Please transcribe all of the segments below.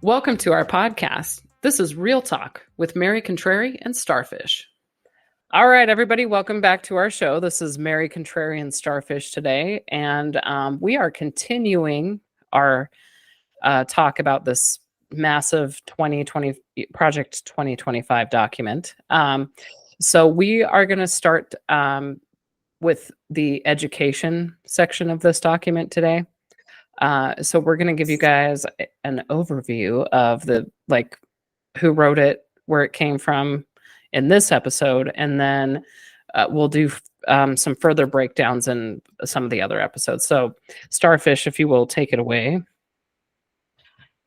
Welcome to our podcast. This is Real Talk with Mary Contrary and Starfish. All right, everybody, welcome back to our show. This is Mary Contrary and Starfish today, and we are continuing our talk about this massive 2020 Project 2025 document. So we are going to start with the education section of this document today. So we're going to give you guys an overview of who wrote it, where it came from in this episode, and then we'll do some further breakdowns in some of the other episodes. So Starfish, if you will take it away.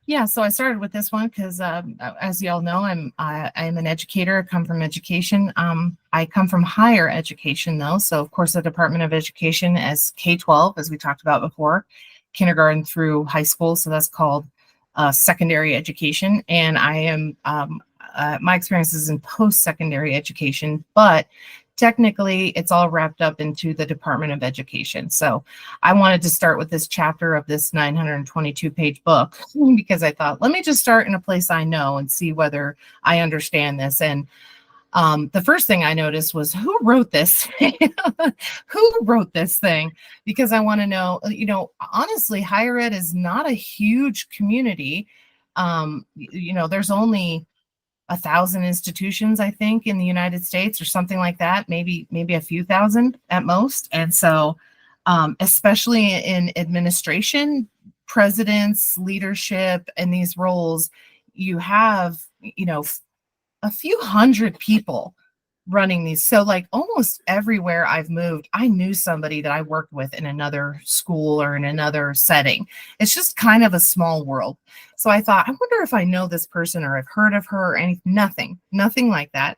Yeah, so I started with this one because, as y'all know, I'm an educator. I come from education. I come from higher education, though. So, of course, the Department of Education as K-12, as we talked about before, kindergarten through high school. So that's called secondary education. And I am my experience is in post-secondary education, but technically it's all wrapped up into the Department of Education. So I wanted to start with this chapter of this 922-page book because I thought, let me just start in a place I know and see whether I understand this. And the first thing I noticed was who wrote this? Who wrote this thing? Because I want to know, honestly, higher ed is not a huge community. There's only 1,000 institutions, I think, in the United States or something like that, maybe a few thousand at most. And so, especially in administration, presidents, leadership, and these roles, you have, a few hundred people running these. So like almost everywhere I've moved, I knew somebody that I worked with in another school or in another setting. It's just kind of a small world. So I thought, I wonder if I know this person or I've heard of her or anything. Nothing like that.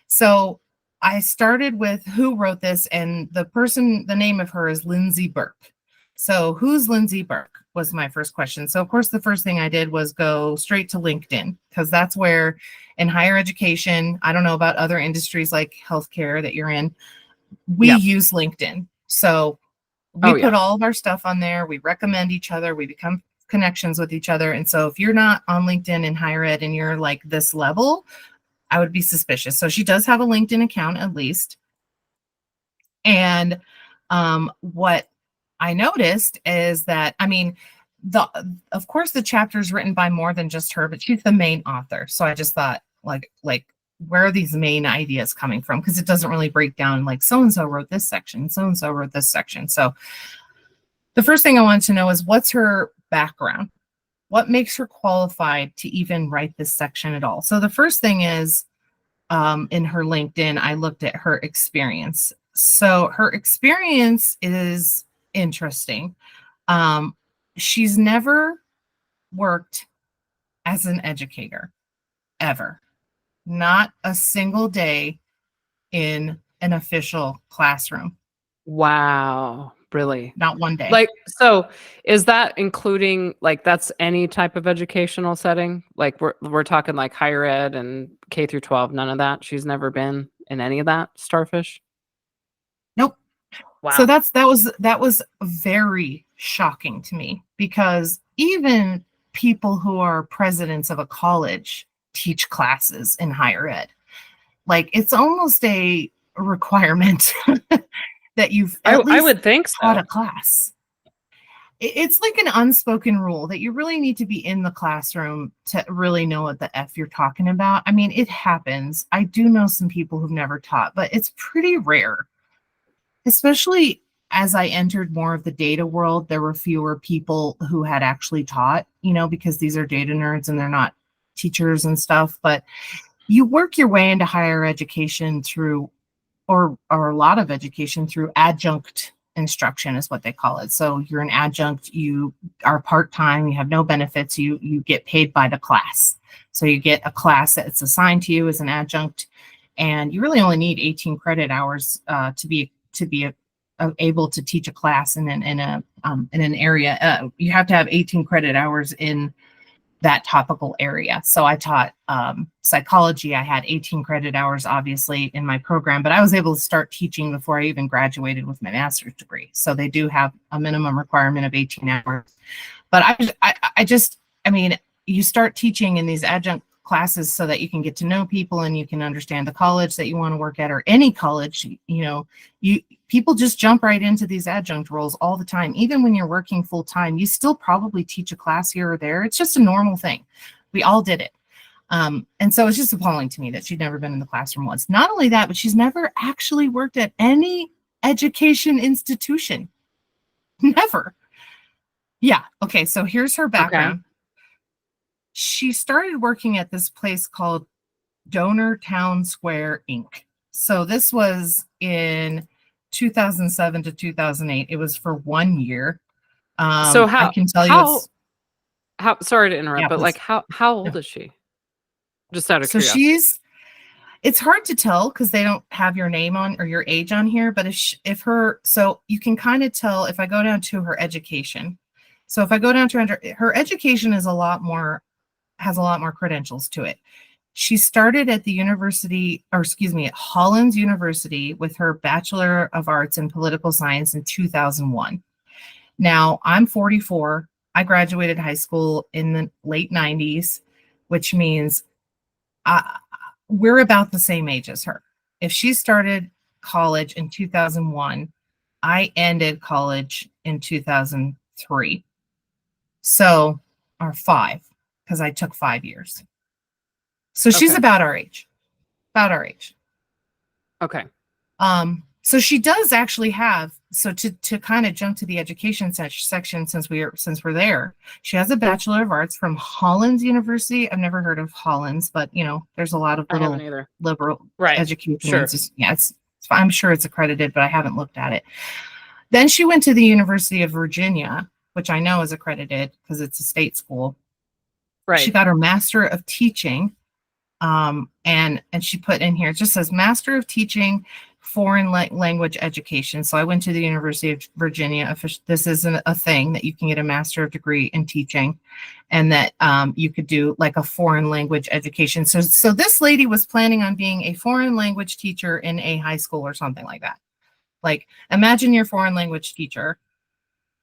So I started with who wrote this, and the name of her is Lindsay Burke. So who's Lindsay Burke was my first question. So of course, the first thing I did was go straight to LinkedIn, because that's where in higher education, I don't know about other industries like healthcare that you're in, we use LinkedIn. So we put all of our stuff on there. We recommend each other. We become connections with each other. And so if you're not on LinkedIn in higher ed and you're like this level, I would be suspicious. So she does have a LinkedIn account at least. And what I noticed is that, of course, the chapter is written by more than just her, but she's the main author. So I just thought, like, where are these main ideas coming from? Because it doesn't really break down like so-and-so wrote this section, so-and-so wrote this section. So the first thing I wanted to know is what's her background? What makes her qualified to even write this section at all? So the first thing is in her LinkedIn, I looked at her experience. So her experience is interesting. She's never worked as an educator, ever. Not a single day in an official classroom. Wow, really? Not one day. So is that including, that's any type of educational setting? Like we're talking like higher ed and K through 12, none of that? She's never been in any of that, Starfish? Nope. Wow. So that was very shocking to me, because even people who are presidents of a college teach classes in higher ed. Like, it's almost a requirement that you've at least I would think so. Taught a class. It's like an unspoken rule that you really need to be in the classroom to really know what the F you're talking about. I mean, it happens. I do know some people who've never taught, but it's pretty rare. Especially as I entered more of the data world, there were fewer people who had actually taught, because these are data nerds and they're not teachers and stuff. But you work your way into higher education through, or a lot of education through adjunct instruction is what they call it. So you're an adjunct, you are part-time, you have no benefits, you get paid by the class. So you get a class that's assigned to you as an adjunct, and you really only need 18 credit hours to be able to teach a class in an area. You have to have 18 credit hours in that topical area. So I taught psychology. I had 18 credit hours, obviously, in my program, but I was able to start teaching before I even graduated with my master's degree. So they do have a minimum requirement of 18 hours. But I mean, you start teaching in these adjunct classes so that you can get to know people and you can understand the college that you want to work at, or any college. People just jump right into these adjunct roles all the time. Even when you're working full time, you still probably teach a class here or there. It's just a normal thing. We all did it. And so it's just appalling to me that she'd never been in the classroom once. Not only that, but she's never actually worked at any education institution. Never. Yeah. Okay. So here's her background. Okay. She started working at this place called Donor Town Square, Inc. So this was in 2007 to 2008. It was for 1 year. So how, I can tell you how, sorry to interrupt, but like how old is she? Just out of curiosity. It's hard to tell because they don't have your name on or your age on here, but so you can kind of tell if I go down to her education. So if I go down to her education has a lot more credentials to it. She started at at Hollins University with her Bachelor of Arts in Political Science in 2001. Now, I'm 44. I graduated high school in the late 90s, which means we're about the same age as her. If she started college in 2001, I ended college in 2003. So, or 5, because I took 5 years. So she's about our age. Okay. So she does actually have, so to kind of jump to the education section, since we're there, she has a Bachelor of Arts from Hollins University. I've never heard of Hollins, but there's a lot of little liberal education. Sure. I'm sure it's accredited, but I haven't looked at it. Then she went to the University of Virginia, which I know is accredited because it's a state school. Right. She got her Master of Teaching. And she put in here, it just says Master of Teaching Foreign Language Education. So I went to the University of Virginia. This isn't a thing that you can get a master's degree in teaching, and that you could do like a foreign language education. So this lady was planning on being a foreign language teacher in a high school or something like that. Like, imagine your foreign language teacher,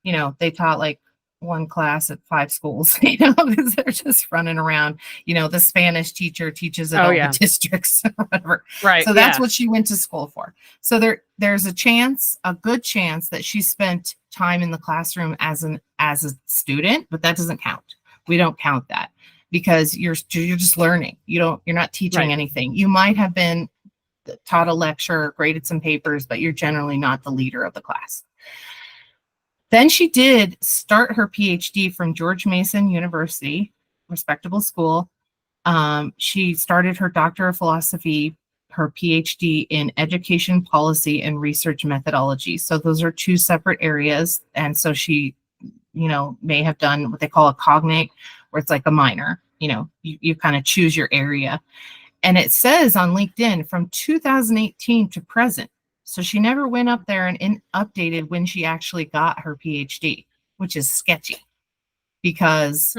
they taught like one class at 5 schools, because they're just running around. The Spanish teacher teaches at all the districts or whatever. Right. So that's what she went to school for. So there's a good chance that she spent time in the classroom as a student, but that doesn't count. We don't count that because you're just learning. You're not teaching anything. You might have been taught a lecture, graded some papers, but you're generally not the leader of the class. Then she did start her PhD from George Mason University, respectable school. She started her Doctor of Philosophy, her PhD in Education Policy and Research Methodology. So those are 2 separate areas. And so she, may have done what they call a cognate, where it's like a minor. You kind of choose your area. And it says on LinkedIn from 2018 to present. So she never went up there and updated when she actually got her PhD, which is sketchy, because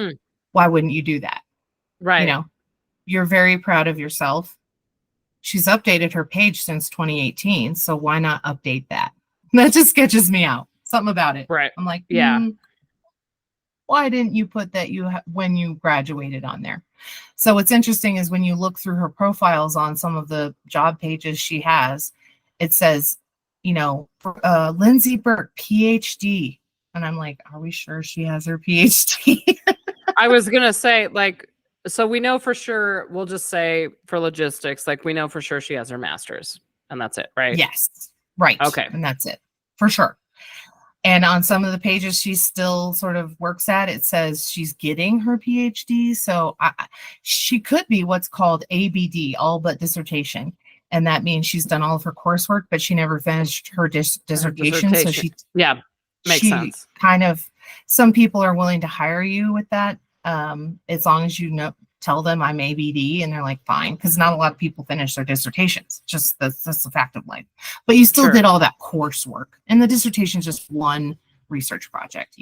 why wouldn't you do that? Right. You're very proud of yourself. She's updated her page since 2018. So why not update that? That just sketches me out. Something about it. Right. I'm like, yeah. Why didn't you put that when you graduated on there? So what's interesting is when you look through her profiles on some of the job pages she has, it says, Lindsay Burke, PhD. And I'm like, are we sure she has her PhD? I was going to say, so we know for sure, we'll just say for logistics, we know for sure she has her master's, and that's it, right? Yes. Right. Okay. And that's it, for sure. And on some of the pages she still sort of works at, it says she's getting her PhD. So she could be what's called ABD, all but dissertation. And that means she's done all of her coursework, but she never finished her dissertation. So makes sense. Kind of, some people are willing to hire you with that, as long as tell them I'm ABD, and they're like, fine, because not a lot of people finish their dissertations. Just that's the fact of life. But you still did all that coursework, and the dissertation is just one research project,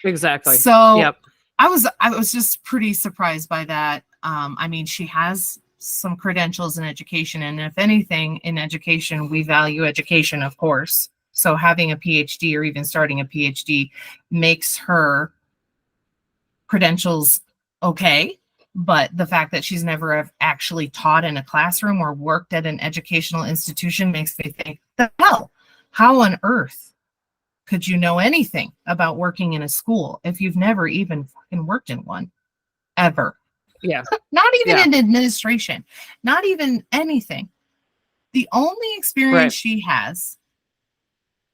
Exactly. So I was just pretty surprised by that. I mean, she has some credentials in education, and if anything, in education, we value education, of course. So having a PhD or even starting a PhD makes her credentials okay. But the fact that she's never have actually taught in a classroom or worked at an educational institution makes me think, the hell, how on earth could you know anything about working in a school if you've never even fucking worked in one ever? Yeah. Not even Yeah. in administration, not even anything. The only experience Right. she has,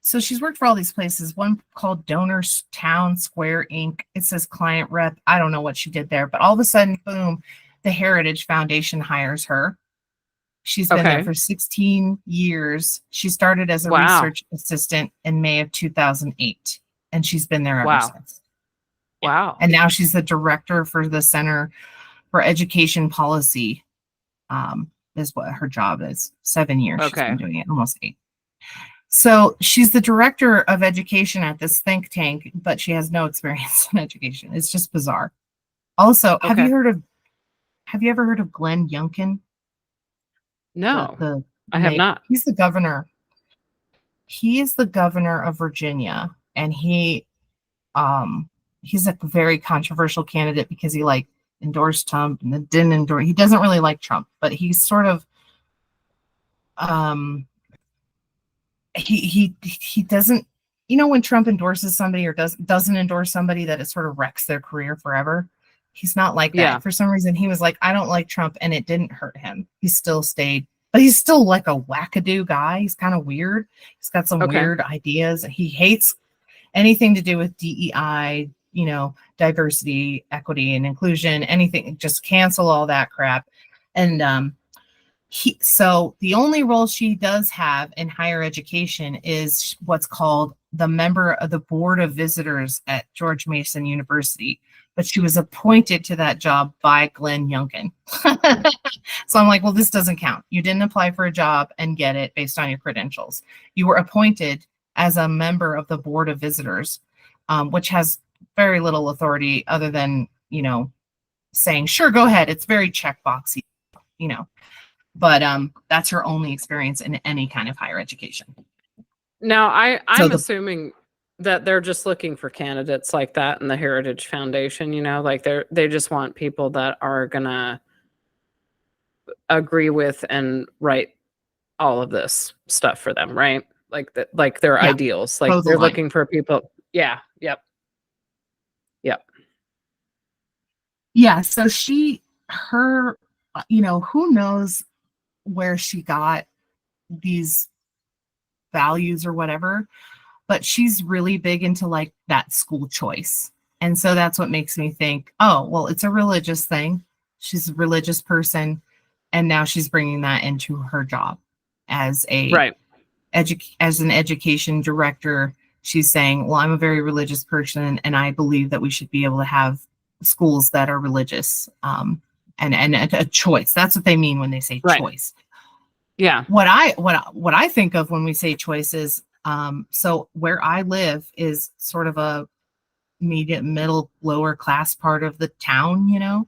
so she's worked for all these places, one called Donors Town Square Inc. It says client rep. I don't know what she did there, but all of a sudden, boom, the Heritage Foundation hires her. She's been there Okay. for 16 years. She started as a Wow. research assistant in May of 2008, and she's been there ever Wow. since. Yeah. Wow. And now she's the director for the Center for Education Policy, is what her job is. 7 years she's Okay. been doing it, almost 8. So she's the director of education at this think tank, but she has no experience in education. It's just bizarre. Also, Okay. have you ever heard of Glenn Youngkin? No, The I have not. he's the governor. He is the governor of Virginia, and he's a very controversial candidate because he like endorsed Trump and then didn't endorse. He doesn't really like Trump, but he's sort of um he doesn't, when Trump endorses somebody or doesn't endorse somebody, that it sort of wrecks their career forever. He's not like Yeah. that. For some reason, he was like, I don't like Trump, and it didn't hurt him. He still stayed, but he's still like a wackadoo guy. He's kind of weird. He's got some Okay. weird ideas. He hates anything to do with DEI, diversity, equity, and inclusion, anything, just cancel all that crap. And so the only role she does have in higher education is what's called the member of the board of visitors at George Mason University, but she was appointed to that job by Glenn Youngkin. So I'm like, well, this doesn't count. You didn't apply for a job and get it based on your credentials. You were appointed as a member of the board of visitors, which has very little authority other than, saying, sure, go ahead. It's very checkboxy, you know. But that's her only experience in any kind of higher education. Now, I'm So assuming that they're just looking for candidates like that in the Heritage Foundation, like they just want people that are gonna agree with and write all of this stuff for them, right? Like that, like their yeah, ideals. Like toe the they're line. looking for people. Yeah. Yep. Yep. Yeah. So who knows where she got these values or whatever, but she's really big into like that school choice. And so that's what makes me think, oh, well, it's a religious thing. She's a religious person. And now she's bringing that into her job as Right. as an education director. She's saying, well, I'm a very religious person, and I believe that we should be able to have schools that are religious, and a choice. That's what they mean when they say Right. choice. Yeah. What I think of when we say choice is, so where I live is sort of a medium, middle, lower class part of the town,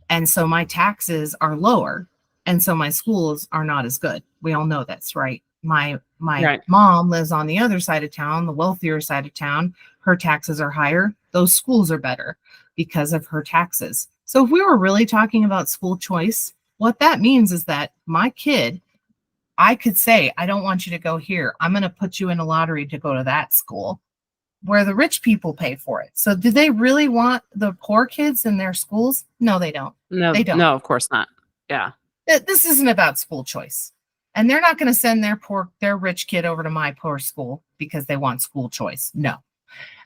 and so my taxes are lower, and so my schools are not as good. We all know that's right. My Right. mom lives on the other side of town, the wealthier side of town. Her taxes are higher. Those schools are better because of her taxes. So if we were really talking about school choice, what that means is that my kid, I could say, I don't want you to go here. I'm going to put you in a lottery to go to that school where the rich people pay for it. So do they really want the poor kids in their schools? No, they don't. No, They don't. no, of course not. Yeah. This isn't about school choice. And they're not going to send their rich kid over to my poor school because they want school choice. No.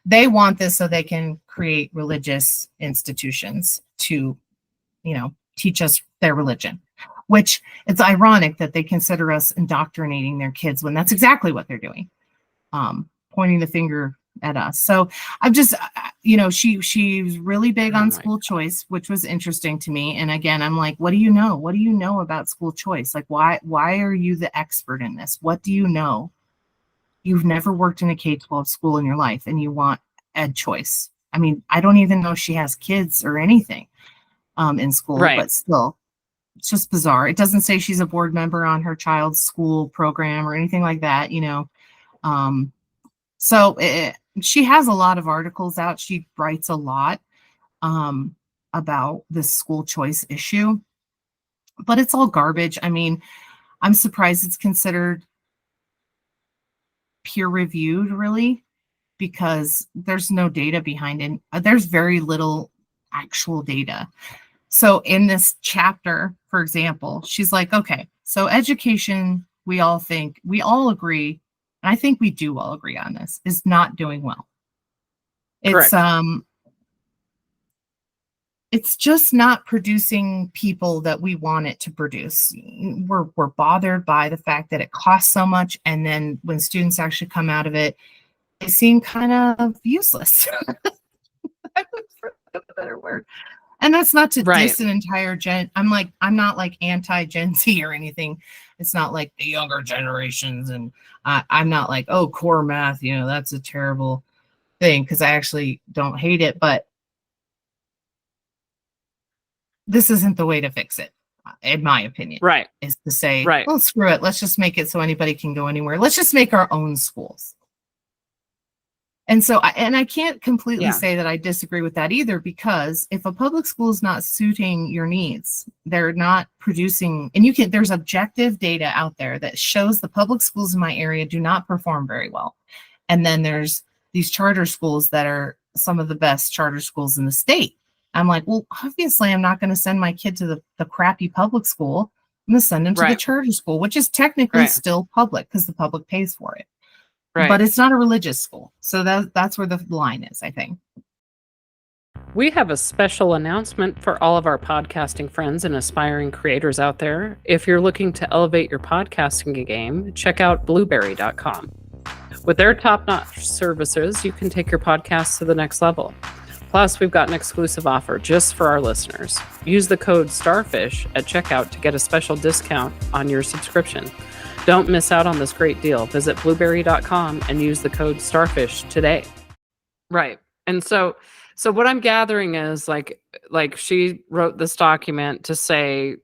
They want this so they can create religious institutions to, teach us their religion, which it's ironic that they consider us indoctrinating their kids when that's exactly what they're doing, pointing the finger at us. So I'm just, she's really big on school choice, which was interesting to me. And again, I'm like, what do you know? What do you know about school choice? Like, why are you the expert in this? What do you know? You've never worked in a K-12 school in your life and you want ed choice. I mean, I don't even know if she has kids or anything in school, Right. but still, it's just bizarre. It doesn't say she's a board member on her child's school program or anything like that, So she has a lot of articles out. She writes a lot. about this school choice issue, but it's all garbage. I mean, I'm surprised it's considered peer reviewed, really, because there's no data behind it. There's very little actual data. So in this chapter, for example, she's like, okay, so education, we all agree, and I think we do all agree on this, is not doing well. Correct. It's just not producing people that we want it to produce. We're bothered by the fact that it costs so much, and then when students actually come out of it, they seem kind of useless. For a better word. And that's not to diss an entire gen. I'm not like anti-Gen Z or anything. It's not like the younger generations. And I'm not like, oh, core math, that's a terrible thing, because I actually don't hate it. But this isn't the way to fix it, in my opinion. Right. Is to say, well, screw it. Let's just make it so anybody can go anywhere. Let's just make our own schools. And so, I can't completely say that I disagree with that either, because if a public school is not suiting your needs, they're not producing, and there's objective data out there that shows the public schools in my area do not perform very well. And then there's these charter schools that are some of the best charter schools in the state. I'm like, well, obviously I'm not going to send my kid to the crappy public school. I'm going to send them to the charter school, which is technically still public because the public pays for it. Right. But it's not a religious school. So that's where the line is, I think. We have a special announcement for all of our podcasting friends and aspiring creators out there. If you're looking to elevate your podcasting game, check out blueberry.com. With their top-notch services, you can take your podcast to the next level. Plus, we've got an exclusive offer just for our listeners. Use the code STARFISH at checkout to get a special discount on your subscription. Don't miss out on this great deal. Visit blueberry.com and use the code STARFISH today. Right. And so what I'm gathering is like she wrote this document to say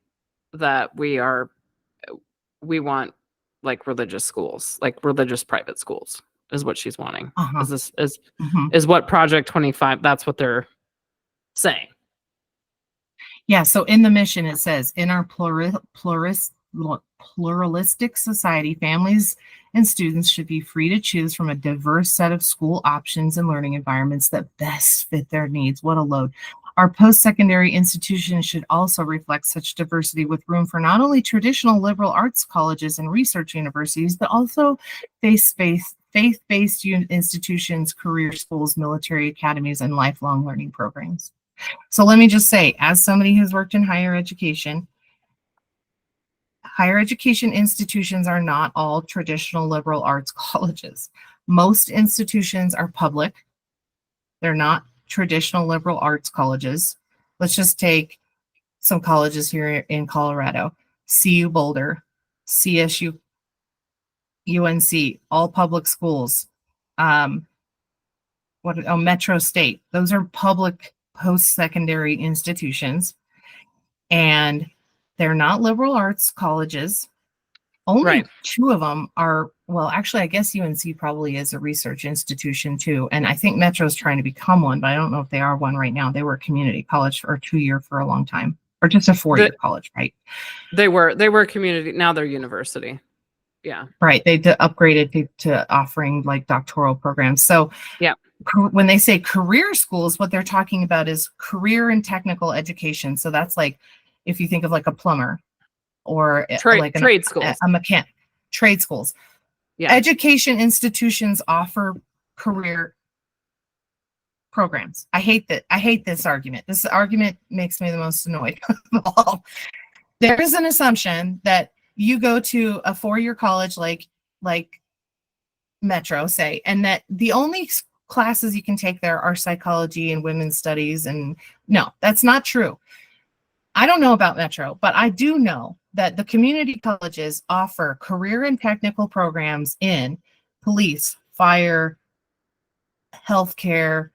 that we want like religious schools, like religious private schools is what she's wanting. Is what Project 25, that's what they're saying. Yeah. So in the mission, it says, in our pluralistic society, families and students should be free to choose from a diverse set of school options and learning environments that best fit their needs. What a load. Our post-secondary institutions should also reflect such diversity, with room for not only traditional liberal arts colleges and research universities, but also faith-based institutions, career schools, military academies, and lifelong learning programs. So let me just say, as somebody who's worked in higher education institutions are not all traditional liberal arts colleges. Most institutions are public. They're not traditional liberal arts colleges. Let's just take some colleges here in Colorado. CU Boulder, CSU, UNC, all public schools. Metro State. Those are public post-secondary institutions. And they're not liberal arts colleges. Only two of them are, well, actually, I guess UNC probably is a research institution too. And I think Metro's trying to become one, but I don't know if they are one right now. They were a community college or 2-year for a long time, or just a 4-year college, right? They were community. Now they're university. Yeah. Right. They upgraded to offering like doctoral programs. So yeah, when they say career schools, what they're talking about is career and technical education. So that's like, if you think of like a plumber or trade schools, a mechanic, trade schools. Yeah. Education institutions offer career programs. I hate this argument. This argument makes me the most annoyed of all. There is an assumption that you go to a 4-year college like Metro, say, and that the only classes you can take there are psychology and women's studies. And no, that's not true. I don't know about Metro, but I do know that the community colleges offer career and technical programs in police, fire, healthcare,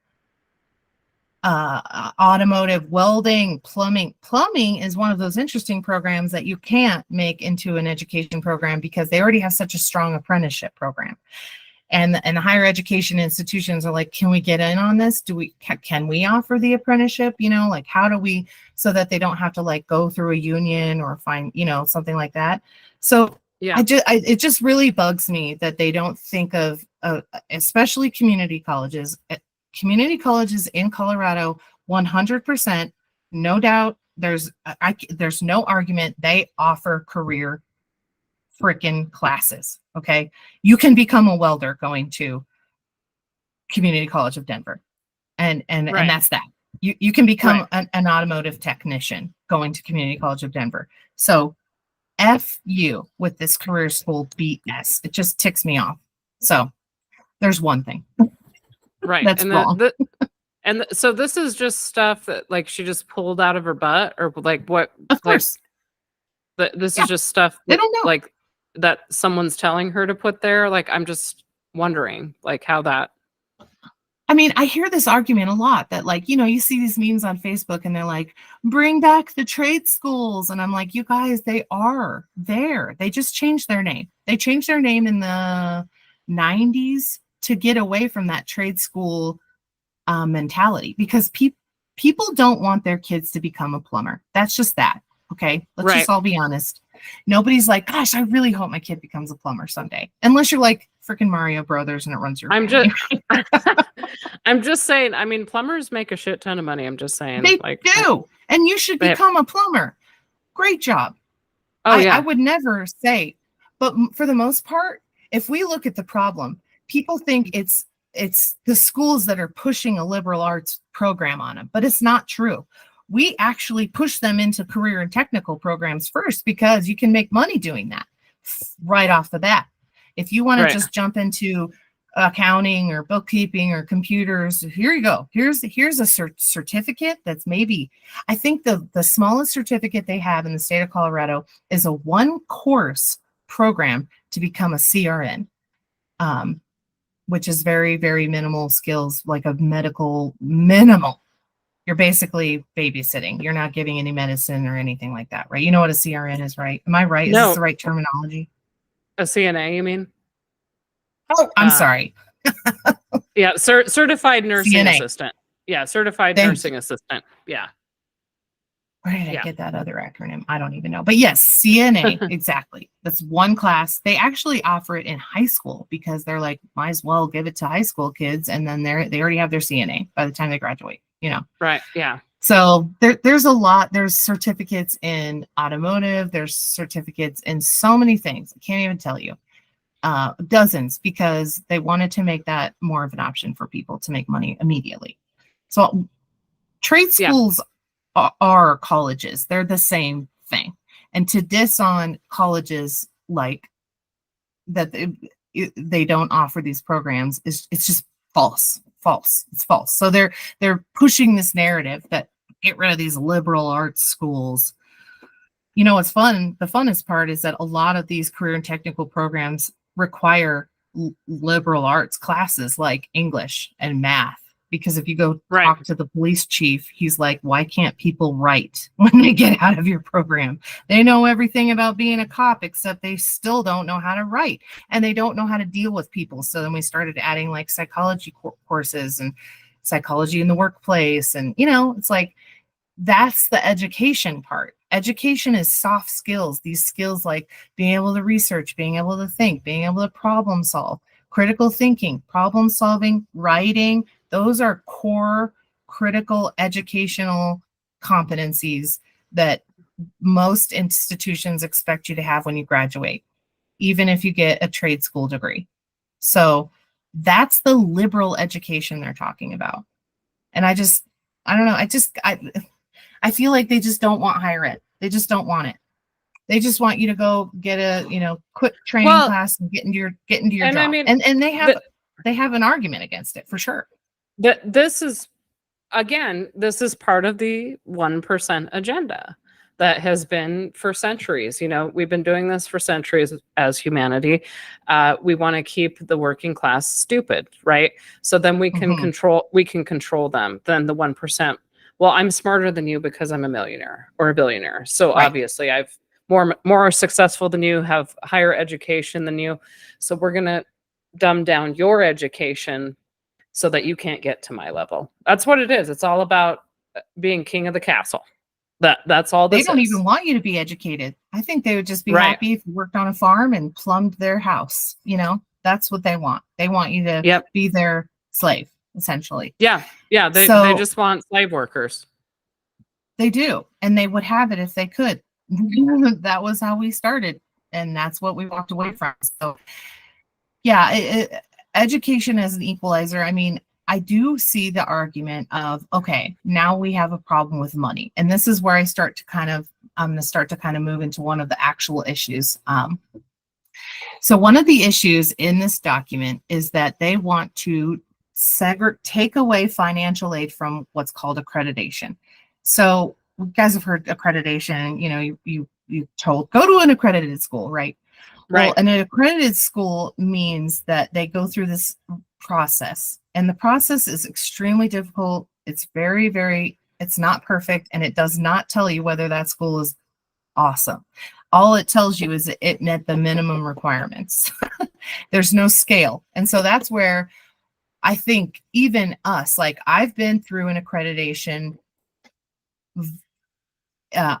automotive, welding, plumbing. Plumbing is one of those interesting programs that you can't make into an education program because they already have such a strong apprenticeship program. And the higher education institutions are like, can we get in on this? Can we offer the apprenticeship? Like, how do we, so that they don't have to like go through a union or find, something like that. So Yeah. It just really bugs me that they don't think of, especially community colleges. Community colleges in Colorado, 100%, no doubt. There's no argument. They offer career freaking classes. Okay, you can become a welder going to Community College of Denver, and that's that. You can become an automotive technician going to Community College of Denver. So F you with this career school BS. It just ticks me off. So there's one thing. Right. That's and wrong. So this is just stuff that like she just pulled out of her butt, or like what? Of course. This is just stuff they don't know. Like that someone's telling her to put there. Like, I'm just wondering like how that. I mean, I hear this argument a lot that like, you see these memes on Facebook and they're like, bring back the trade schools. And I'm like, you guys, they are there. They just changed their name. They changed their name in the 90s to get away from that trade school mentality, because people don't want their kids to become a plumber. That's just that. Okay. Let's just all be honest. Nobody's like, gosh, I really hope my kid becomes a plumber someday. Unless you're like freaking Mario Brothers and it runs your family. I'm just saying, I mean, plumbers make a shit ton of money. I'm just saying. They do. And you should become a plumber. Great job. I would never say, but for the most part, if we look at the problem, people think it's the schools that are pushing a liberal arts program on them, but it's not true. We actually push them into career and technical programs first, because you can make money doing that right off the bat. If you want to just jump into accounting or bookkeeping or computers, here you go. Here's a certificate that's maybe, I think the smallest certificate they have in the state of Colorado is a 1-course program to become a CRN, which is very, very minimal skills, like a minimal. You're basically babysitting. You're not giving any medicine or anything like that, right? You know what a CRN is, right? Am I right? No. Is this the right terminology? A CNA, you mean? Oh, I'm sorry. Yeah, certified nursing CNA. assistant. Yeah, certified nursing assistant. Yeah. Where did I get that other acronym? I don't even know. But yes, CNA, exactly. That's one class. They actually offer it in high school because they're like, might as well give it to high school kids, and then they already have their CNA by the time they graduate, Right, yeah. So there's a lot. There's certificates in automotive. There's certificates in so many things. I can't even tell you. Dozens, because they wanted to make that more of an option for people to make money immediately. So trade schools are colleges. They're the same thing. And to diss on colleges like that they don't offer these programs it's just false. It's false. So they're pushing this narrative that get rid of these liberal arts schools. What's fun? The funnest part is that a lot of these career and technical programs require liberal arts classes like English and math. Because if you go talk to the police chief, he's like, why can't people write when they get out of your program? They know everything about being a cop, except they still don't know how to write, and they don't know how to deal with people. So then we started adding like psychology courses and psychology in the workplace. And, it's like, that's the education part. Education is soft skills. These skills like being able to research, being able to think, being able to problem solve, critical thinking, problem solving, writing. Those are core critical educational competencies that most institutions expect you to have when you graduate, even if you get a trade school degree. So that's the liberal education they're talking about. And I don't know. I feel like they just don't want higher ed. They just don't want it. They just want you to go get a quick training class and get into your job. I mean, and they have an argument against it for sure. This is part of the 1% agenda that has been for centuries. We've been doing this for centuries as humanity. We want to keep the working class stupid, right? So then we can control them. Then the 1%. Well, I'm smarter than you because I'm a millionaire or a billionaire. So obviously I've more successful than you, have higher education than you. So we're going to dumb down your education so that you can't get to my level. That's what it is. It's all about being king of the castle. That's all They this don't is. even want you to be educated. I think they would just be Right. happy if you worked on a farm and plumbed their house. You know, that's what they want. They want you to Yep. be their slave, essentially. Yeah. Yeah. They So just want slave workers. they do, and they would have it if they could. That was how we started, and that's what we walked away from. So, yeah, education as an equalizer. I mean, I do see the argument of, okay, now we have a problem with money, and this is where I start to kind of, I'm going to start to kind of move into one of the actual issues. So one of the issues in this document is that they want to take away financial aid from what's called accreditation. So you guys have heard accreditation, you know, you told go to an accredited school, right? Well, Right. an accredited school means that they go through this process, and the process is extremely difficult. It's very, very, it's not perfect, and it does not tell you whether that school is awesome. All it tells you is that it met the minimum requirements. There's no scale. And so that's where I think even us, like I've been through an accreditation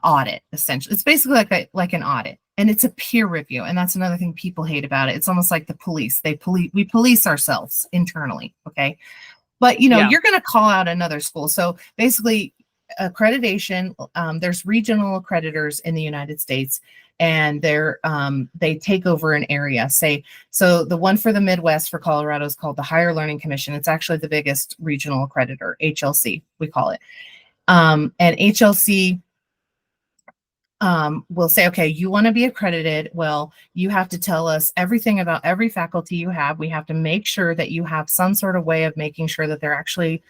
audit, essentially. It's basically like an audit, and it's a peer review. And that's another thing people hate about it. It's almost like the police. We police ourselves internally. Okay. But you know, Yeah. you're going to call out another school. So basically, accreditation, there's regional accreditors in the United States, and they take over an area. Say, so the one for the Midwest for Colorado is called the Higher Learning Commission. It's actually the biggest regional accreditor, HLC, we call it. And HLC will say, okay, you want to be accredited. Well, you have to tell us everything about every faculty you have. We have to make sure that you have some sort of way of making sure that they're actually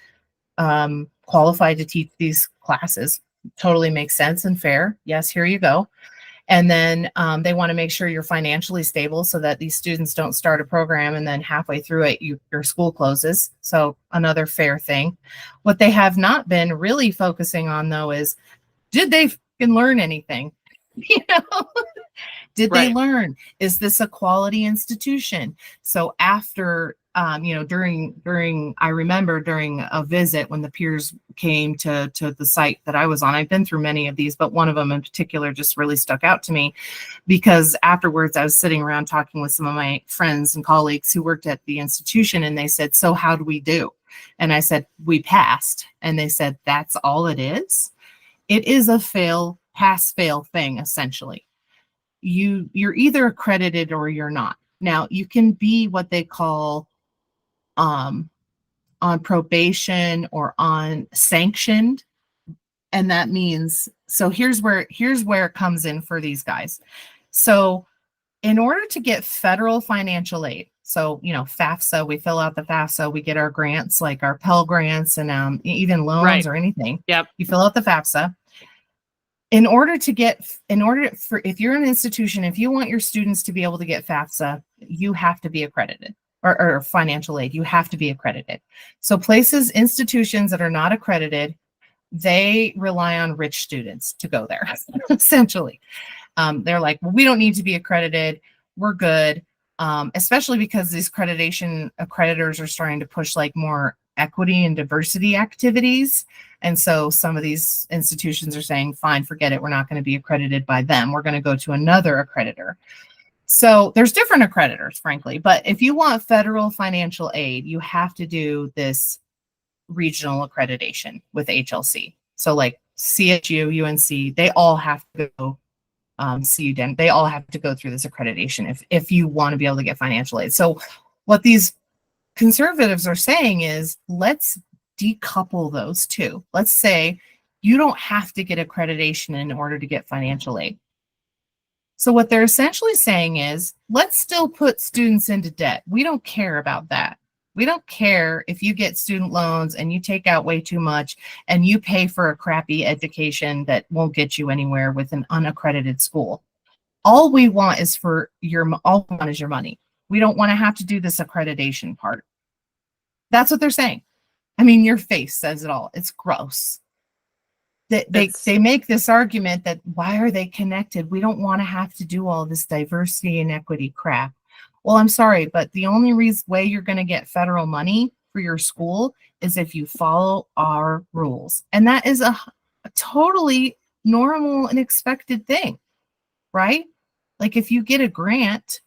qualified to teach these classes. Totally makes sense and fair. Yes, here you go. And then they want to make sure you're financially stable so that these students don't start a program and then halfway through it, your school closes. So another fair thing. What they have not been really focusing on, though, is did they learn anything? You know, did they learn? Is this a quality institution? So after, you know, during, I remember during a visit when the peers came to the site that I was on, I've been through many of these, but one of them in particular just really stuck out to me because afterwards I was sitting around talking with some of my friends and colleagues who worked at the institution, and they said, so how do we do? And I said, we passed. And they said, that's all it is? It is a pass fail thing, essentially. You're either accredited or you're not. Now you can be what they call on probation or on sanctioned, and that means, so here's where it comes in for these guys. So in order to get federal financial aid, so you know, FAFSA, we fill out the FAFSA, we get our grants like our Pell grants and even loans or anything. Yep. You fill out the FAFSA. In order for, if you're an institution, if you want your students to be able to get FAFSA, you have to be accredited, or financial aid, you have to be accredited. So institutions that are not accredited, they rely on rich students to go there, essentially. They're like, well, we don't need to be accredited. We're good. Especially because these accreditors are starting to push like more equity and diversity activities. And so some of these institutions are saying, fine, forget it. We're not going to be accredited by them. We're going to go to another accreditor. So there's different accreditors, frankly. But if you want federal financial aid, you have to do this regional accreditation with HLC. So like CSU, UNC, they all have to go, CU Denver, they all have to go through this accreditation if you want to be able to get financial aid. So what these conservatives are saying is, let's decouple those two. Let's say you don't have to get accreditation in order to get financial aid. So what they're essentially saying is, let's still put students into debt. We don't care about that. We don't care if you get student loans and you take out way too much and you pay for a crappy education that won't get you anywhere with an unaccredited school. All we want is your money. We don't want to have to do this accreditation part. That's what they're saying. I mean, your face says it all. It's gross. They make this argument that why are they connected? We don't want to have to do all this diversity and equity crap. Well, I'm sorry, but the only way you're going to get federal money for your school is if you follow our rules. And that is a totally normal and expected thing, right? Like if you get a grant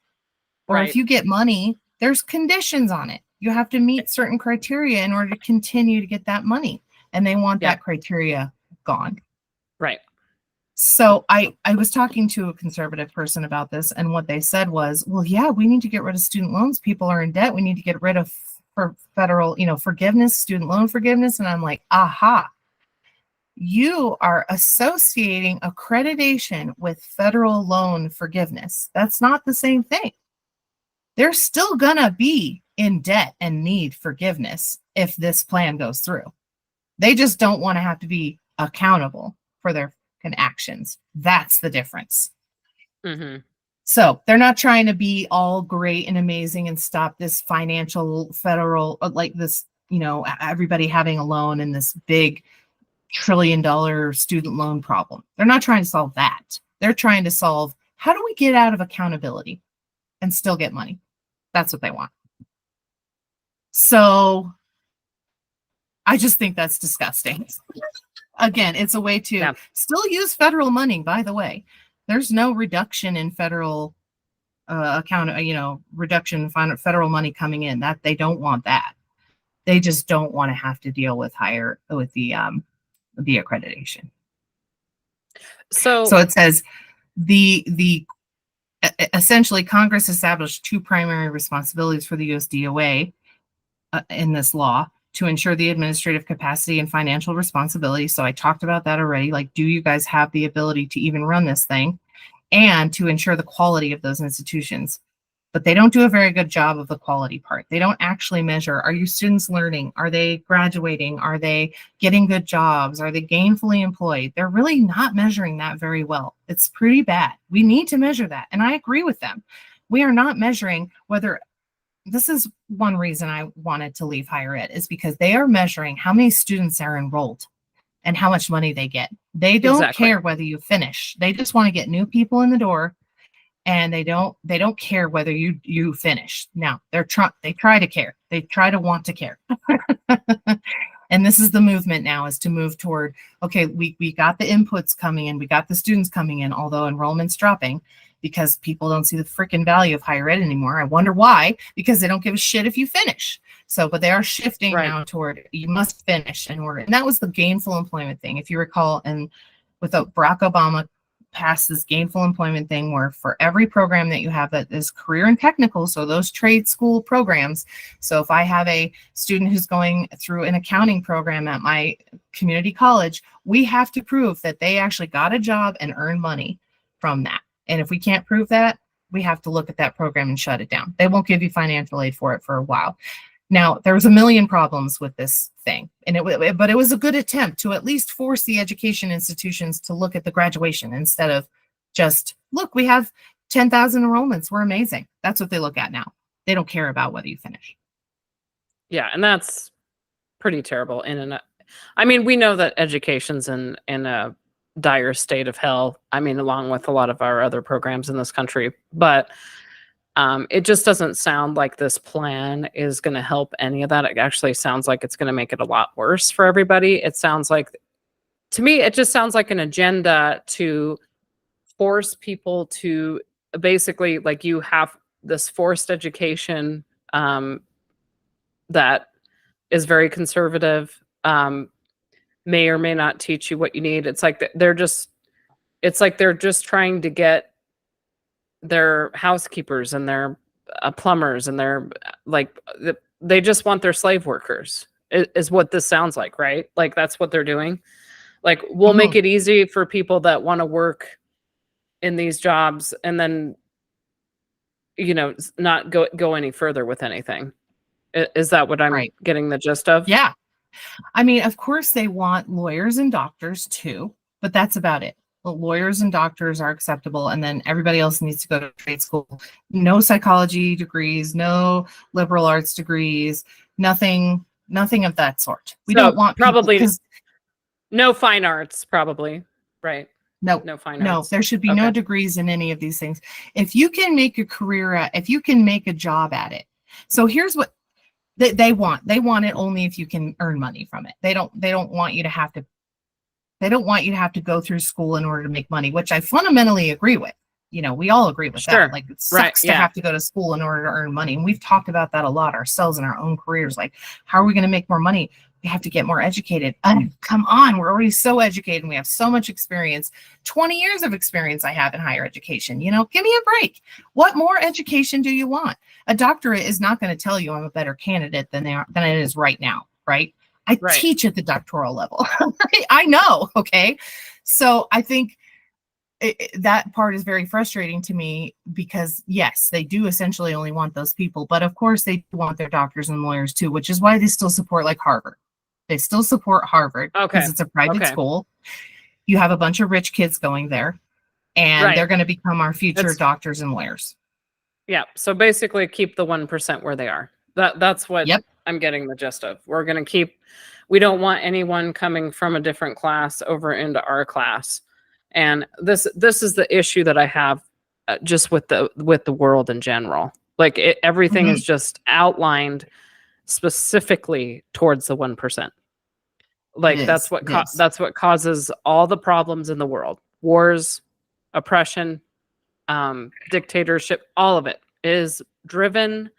or if Right. you get money, there's conditions on it. You have to meet certain criteria in order to continue to get that money. And they want Yeah. that criteria gone. Right. So I was talking to a conservative person about this, and what they said was, well, yeah, we need to get rid of student loans. People are in debt. We need to get rid of for federal, forgiveness, student loan forgiveness. And I'm like, aha, you are associating accreditation with federal loan forgiveness. That's not the same thing. They're still gonna be in debt and need forgiveness if this plan goes through. They just don't want to have to be accountable for their actions. That's the difference. Mm-hmm. So they're not trying to be all great and amazing and stop this financial federal, like this, everybody having a loan and this big $1 trillion student loan problem. They're not trying to solve that. They're trying to solve, how do we get out of accountability and still get money? That's what they want. So I just think that's disgusting. Again, it's a way to still use federal money, by the way. There's no reduction in federal reduction in federal money coming in. That they don't want that. They just don't want to have to deal with the accreditation. So it says the essentially Congress established two primary responsibilities for the USDOA in this law to ensure the administrative capacity and financial responsibility. So I talked about that already. Like, do you guys have the ability to even run this thing? And to ensure the quality of those institutions. But they don't do a very good job of the quality part. They don't actually measure, are your students learning? Are they graduating? Are they getting good jobs? Are they gainfully employed? They're really not measuring that very well. It's pretty bad. We need to measure that. And I agree with them. We are not measuring whether, this is one reason I wanted to leave higher ed, is because they are measuring how many students are enrolled and how much money they get. They don't care whether you finish. They just want to get new people in the door, and they don't care whether you finish. Now, they try to care. They try to want to care. And this is the movement now, is to move toward, okay, we got the inputs coming in, we got the students coming in, although enrollment's dropping because people don't see the freaking value of higher ed anymore. I wonder why, because they don't give a shit if you finish. So, but they are shifting now toward, you must finish in order. And that was the gainful employment thing. If you recall, and with Barack Obama passed this gainful employment thing where for every program that you have that is career and technical, so those trade school programs. So if I have a student who's going through an accounting program at my community college, we have to prove that they actually got a job and earned money from that. And if we can't prove that, we have to look at that program and shut it down. They won't give you financial aid for it for a while. Now, there was a million problems with this thing, but it was a good attempt to at least force the education institutions to look at the graduation instead of just, look, we have 10,000 enrollments. We're amazing. That's what they look at now. They don't care about whether you finish. Yeah, and that's pretty terrible. I mean, we know that education's in a dire state of hell. I mean, along with a lot of our other programs in this country, but it just doesn't sound like this plan is going to help any of that. It actually sounds like it's going to make it a lot worse for everybody. It sounds like, to me, it just sounds like an agenda to force people to basically, like, you have this forced education that is very conservative, may or may not teach you what you need. It's like they're just trying to get their housekeepers and their plumbers and their they just want their slave workers is what this sounds like, right? Like that's what they're doing. Like, we'll make it easy for people that want to work in these jobs and then not go any further with anything. Is that what I'm getting the gist of? Yeah. I mean, of course they want lawyers and doctors too, but that's about it. The lawyers and doctors are acceptable, and then everybody else needs to go to trade school. No psychology degrees, no liberal arts degrees, nothing of that sort. We don't want probably no fine arts, probably, right? No, No fine no, arts. there should be no Okay. degrees in any of these things. If you can make a career at, if you can make a job at it. So here's what they want. They want it only if you can earn money from it. They don't want you to have to, they don't want you to have to go through school in order to make money, which I fundamentally agree with. You know, we all agree with that. Sure. Like, it Right. sucks to Yeah. have to go to school in order to earn money. And we've talked about that a lot ourselves in our own careers. Like, how are we going to make more money? We have to get more educated. Come on, we're already so educated and we have so much experience. 20 years of experience I have in higher education. You know, give me a break. What more education do you want? A doctorate is not going to tell you I'm a better candidate than than it is right now, right? I Right. teach at the doctoral level. I know, okay? So I think that part is very frustrating to me because yes, they do essentially only want those people, but of course they want their doctors and lawyers too, which is why they still support like Harvard. They still support Harvard Okay. because it's a private Okay. school. You have a bunch of rich kids going there, and Right. they're going to become our future It's doctors and lawyers. yeah. So basically keep the 1% where they are. That's what Yep. I'm getting the gist of. We're going to keep, we don't want anyone coming from a different class over into our class. And this is the issue that I have just with the world in general. Like everything Mhm. is just outlined specifically towards the 1%. Like It is. It is. that's what causes all the problems in the world. Wars, oppression, dictatorship, all of it is driven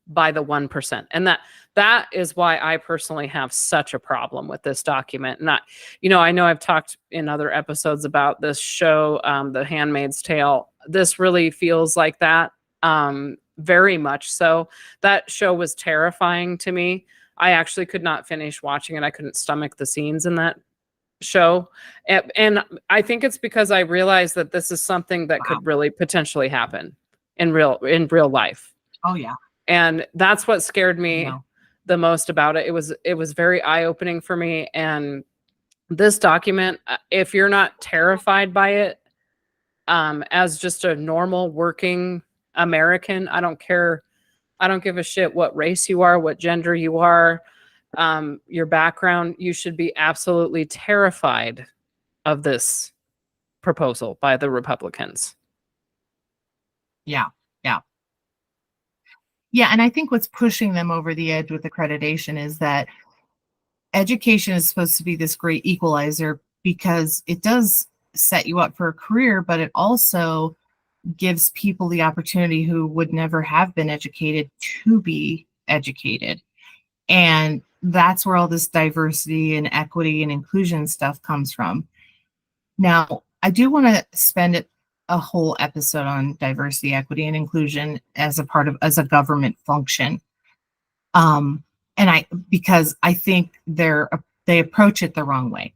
by the 1%. And that is why I personally have such a problem with this document. Not, I know I've talked in other episodes about this show, The Handmaid's Tale. This really feels like that, very much so. That show was terrifying to me. I actually could not finish watching it. I couldn't stomach the scenes in that show. And I think it's because I realized that this is something that Wow. could really potentially happen in real life. Oh yeah. And that's what scared me No. the most about it. It was very eye-opening for me. And this document, if you're not terrified by it, as just a normal working American, I don't care. I don't give a shit what race you are, what gender you are, your background. You should be absolutely terrified of this proposal by the Republicans. Yeah. Yeah. Yeah. And I think what's pushing them over the edge with accreditation is that education is supposed to be this great equalizer because it does set you up for a career, but it also gives people the opportunity who would never have been educated to be educated. And that's where all this diversity and equity and inclusion stuff comes from. Now, I do want to spend a whole episode on diversity, equity, and inclusion as a government function. And because I think they approach it the wrong way.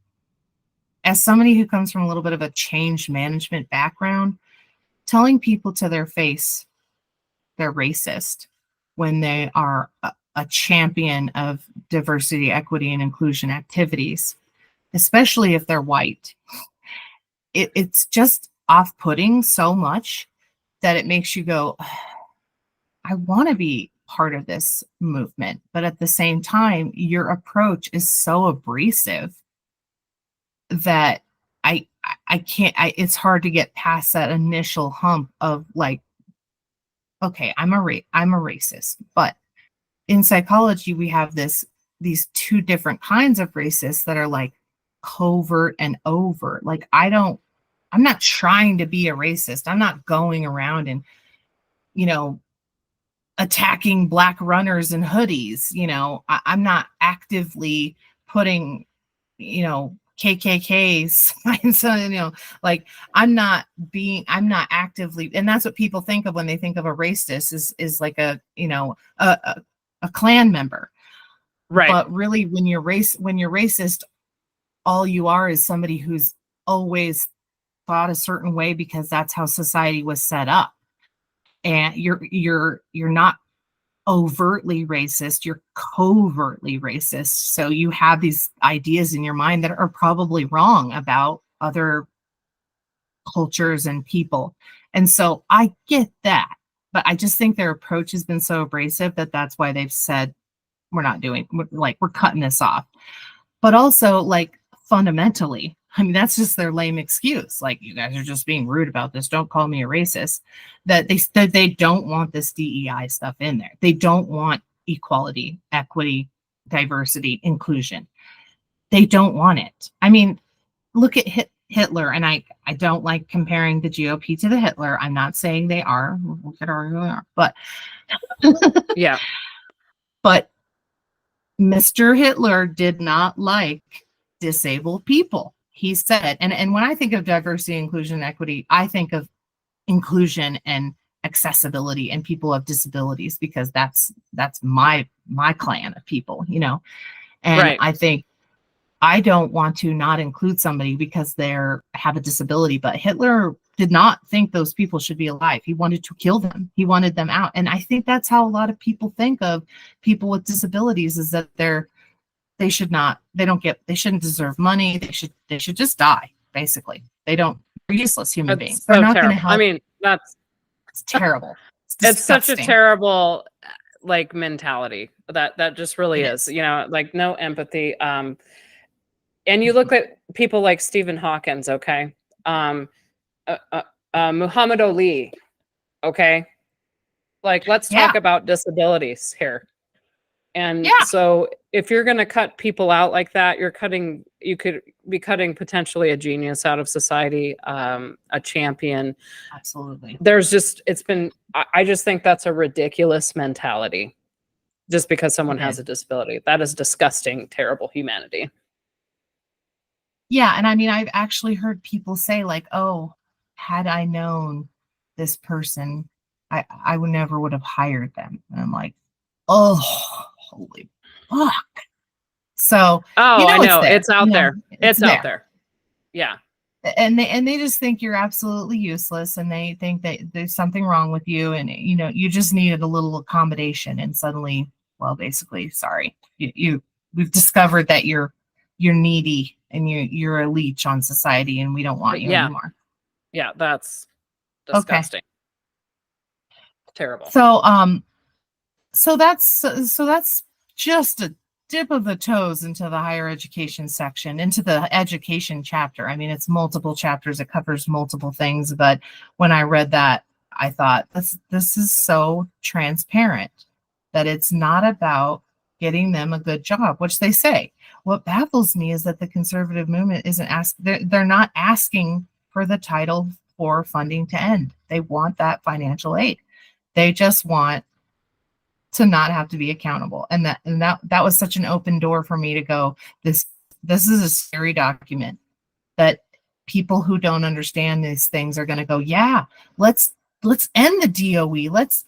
As somebody who comes from a little bit of a change management background, telling people to their face they're racist when they are a champion of diversity, equity, and inclusion activities, especially if they're white, it's just off-putting so much that it makes you go, I want to be part of this movement, but at the same time, your approach is so abrasive that I can't. It's hard to get past that initial hump of like, okay, I'm a racist, but in psychology we have these two different kinds of racists that are like covert and overt. Like I'm not trying to be a racist. I'm not going around and you know attacking black runners in hoodies. I'm not actively putting KKK signs on, like I'm not actively, and that's what people think of when they think of a racist is like a Klan member. Right. But really when you're racist, all you are is somebody who's always thought a certain way because that's how society was set up. And you're not overtly racist, you're covertly racist. So you have these ideas in your mind that are probably wrong about other cultures and people. And so I get that, but I just think their approach has been so abrasive that that's why they've said we're cutting this off. But also, like, fundamentally, I mean, that's just their lame excuse. Like, you guys are just being rude about this. Don't call me a racist. That they don't want this DEI stuff in there. They don't want equality, equity, diversity, inclusion. They don't want it. I mean, look at Hitler, and I don't like comparing the GOP to the Hitler. I'm not saying they are. We could argue they are, but Yeah. But Mr. Hitler did not like disabled people. He said, and when I think of diversity, inclusion, equity, I think of inclusion and accessibility and people of disabilities, because that's my clan of people, you know. And Right. I think I don't want to not include somebody because they're have a disability, but Hitler did not think those people should be alive. He wanted to kill them. He wanted them out. And I think that's how a lot of people think of people with disabilities, is that they shouldn't deserve money. They should just die, basically. They're useless human beings. They're not going to help. I mean, It's terrible. It's such a terrible mentality that just really is, you know, like no empathy. And you look at people like Stephen Hawkins, okay? Muhammad Ali, okay? Like, let's talk about disabilities here. And so if you're going to cut people out like that, you could be cutting potentially a genius out of society, a champion. Absolutely. I just think that's a ridiculous mentality just because someone has a disability. That is disgusting, terrible humanity. Yeah. And I mean, I've actually heard people say, like, oh, had I known this person, I would never would have hired them. And I'm like, oh, holy fuck. So, I know. It's out there. It's out there. Yeah. And they just think you're absolutely useless, and they think that there's something wrong with you, and you know, you just needed a little accommodation, and suddenly, well, basically, sorry, we've discovered that you're needy and you're a leech on society, and we don't want you anymore. Yeah, that's disgusting. Okay. Terrible. So that's just a dip of the toes into the higher education section, into the education chapter. I mean, it's multiple chapters. It covers multiple things. But when I read that, I thought this is so transparent that it's not about getting them a good job, which they say. What baffles me is that the conservative movement they're not asking for the Title IV funding to end. They want that financial aid. They just want to not have to be accountable. And that was such an open door for me to go, this is a scary document that people who don't understand these things are going to go, yeah, let's end the DOE. Let's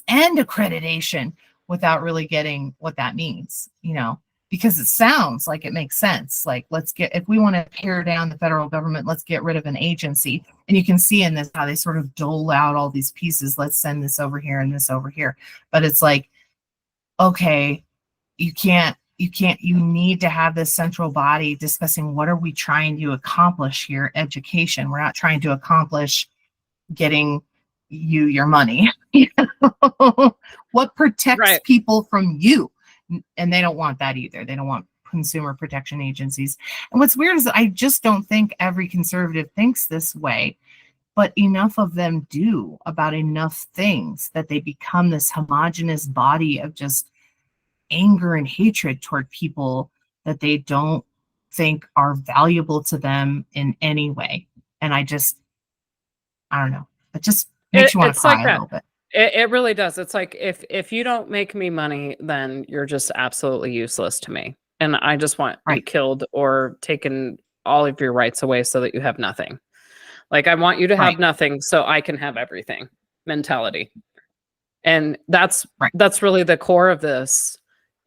end accreditation, without really getting what that means, you know, because it sounds like it makes sense. Like, if we want to tear down the federal government, let's get rid of an agency. And you can see in this how they sort of dole out all these pieces. Let's send this over here and this over here. But it's like, okay, you need to have this central body discussing what are we trying to accomplish here, education. We're not trying to accomplish getting you your money. What protects people from you? And they don't want that either. They don't want consumer protection agencies. And what's weird is that I just don't think every conservative thinks this way, but enough of them do about enough things that they become this homogenous body of just anger and hatred toward people that they don't think are valuable to them in any way. And I don't know. It just makes you want to cry a little bit. It really does. It's like, if you don't make me money, then you're just absolutely useless to me. And I just want you killed or taken all of your rights away so that you have nothing. Like, I want you to have nothing so I can have everything mentality. And that's really the core of this.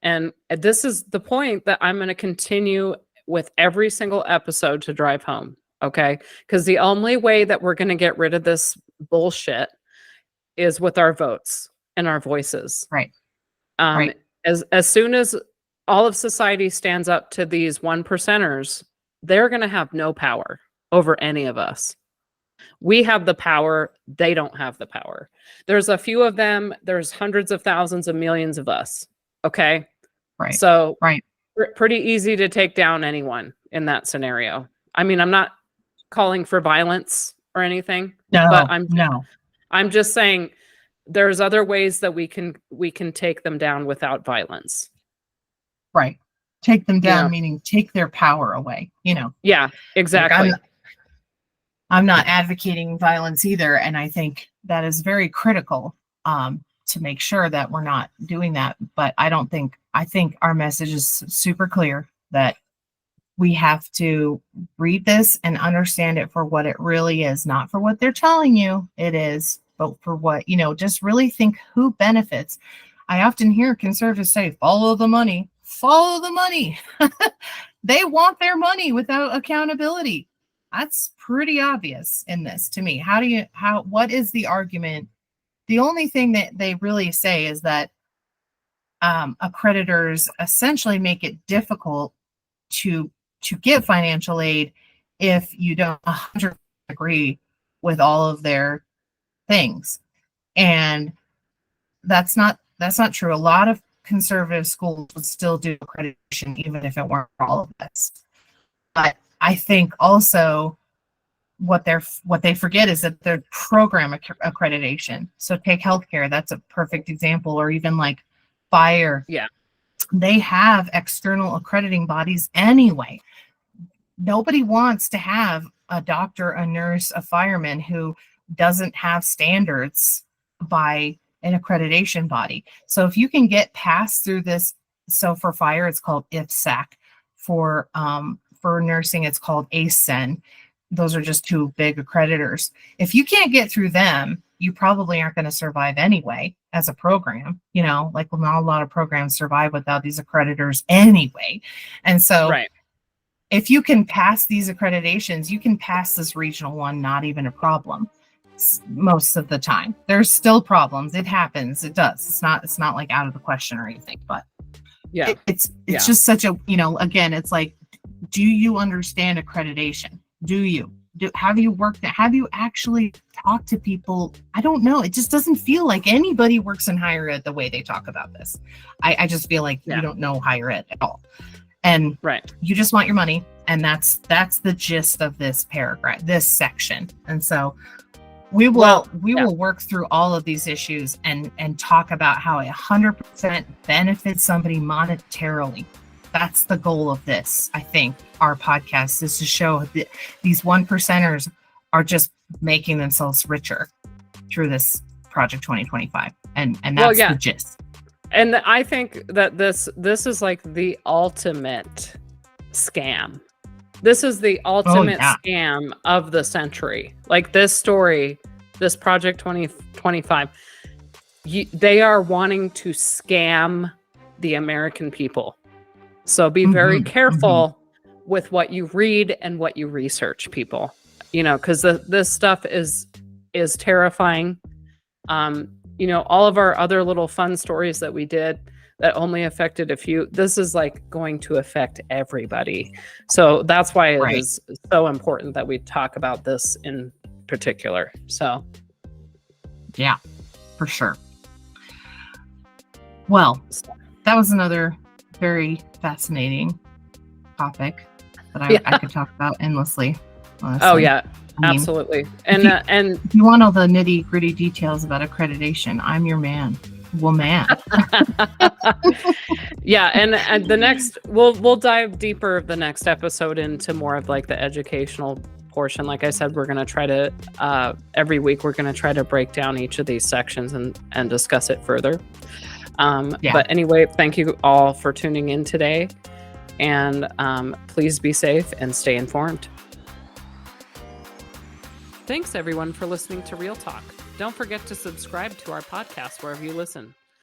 And this is the point that I'm going to continue with every single episode to drive home. Okay. Because the only way that we're going to get rid of this bullshit is with our votes and our voices. As soon as all of society stands up to these 1%ers, they're going to have no power over any of us. We have the power. They don't have the power. There's a few of them. There's hundreds of thousands of millions of us. Okay. So pretty easy to take down anyone in that scenario. I mean, I'm not calling for violence or anything, No, but no. I'm just saying there's other ways that we can take them down without violence. Right. Take them down, Yeah. meaning take their power away, Yeah, exactly. Like I'm not advocating violence either. And I think that is very critical to make sure that we're not doing that. But I think our message is super clear that we have to read this and understand it for what it really is, not for what they're telling you it is, but for what, just really think who benefits. I often hear conservatives say, follow the money. Follow the money. They want their money without accountability. That's pretty obvious in this to me. What is the argument? The only thing that they really say is that accreditors essentially make it difficult to get financial aid if you don't 100% agree with all of their things. And that's not true. A lot of conservative schools would still do accreditation even if it weren't for all of this. But I think also what they forget is that they're program accreditation. So take healthcare, that's a perfect example, or even like fire. Yeah. They have external accrediting bodies anyway. Nobody wants to have a doctor, a nurse, a fireman who doesn't have standards by an accreditation body. So if you can get passed through this, so for fire, it's called IFSAC. For nursing, it's called ASCEN. Those are just two big accreditors. If you can't get through them, you probably aren't going to survive anyway as a program. Not a lot of programs survive without these accreditors anyway. And so right. If you can pass these accreditations, you can pass this regional one, not even a problem. Most of the time, there's still problems. It happens. It does. It's not like out of the question or anything, but yeah, it's just such a, again, it's like, do you understand accreditation? Have you actually talked to people? I don't know. It just doesn't feel like anybody works in higher ed the way they talk about this. I just feel like you don't know higher ed at all. And right. You just want your money. And that's the gist of this paragraph, this section. And so we will work through all of these issues and talk about how 100% benefits somebody monetarily. That's the goal of this. I think our podcast is to show that these 1%ers are just making themselves richer through this Project 2025. And that's the gist. And I think that this is like the ultimate scam. This is the ultimate scam of the century. Like this story, this Project 2025, they are wanting to scam the American people. So be very careful with what you read and what you research, people. Because this stuff is terrifying. All of our other little fun stories that we did that only affected a few, this is like going to affect everybody. So that's why it is so important that we talk about this in particular. So yeah, for sure. Well, that was another very fascinating topic that I could talk about endlessly. Honestly. Oh yeah, absolutely. And if you want all the nitty gritty details about accreditation, I'm your man. Well, man. Yeah, and the next we'll dive deeper the next episode into more of like the educational portion. Like I said, we're going to try to every week we're going to try to break down each of these sections and discuss it further. But anyway, thank you all for tuning in today, and please be safe and stay informed. Thanks everyone for listening to Real Talk. Don't forget to subscribe to our podcast wherever you listen.